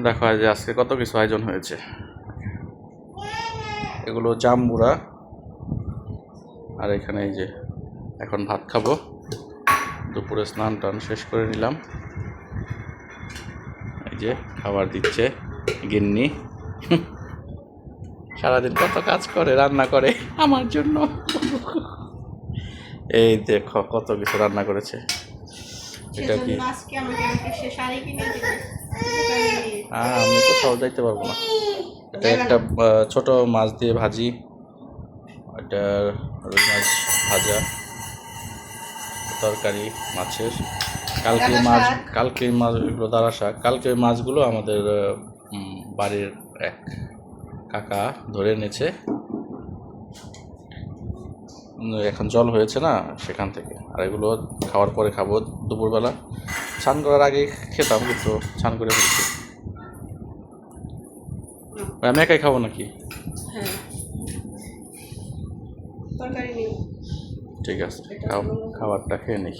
দেখো যে আজকে কত কিছু আয়োজন হয়েছে। এগুলো জাম্বুরা, আর এখানে এই যে এখন ভাত খাবো। দুপুরে স্নান টান শেষ করে নিলাম। এই যে খাবার দিচ্ছে গিন্নি। সারাদিন কত কাজ করে, রান্না করে আমার জন্য। এই দেখো কত কিছু রান্না করেছে। এটা কি? আমি কোথাও যাইতে পারবো না। এটা একটা ছোট মাছ দিয়ে ভাজি, এটা রুই মাছ ভাজা, তরকারি মাছের। কালকে মাছগুলো দাঁড়া শাক। কালকে মাছগুলো আমাদের বাড়ির এক কাকা ধরে এনেছে, এখন জল হয়েছে না সেখান থেকে। আর এগুলো খাওয়ার পরে খাবো দুপুরবেলা। স্নান করার আগে খেতাম, কিন্তু স্নান করে ফেলছি। আমি একাই খাবো নাকি? ঠিক আছে, খাবারটা খেয়ে নিই।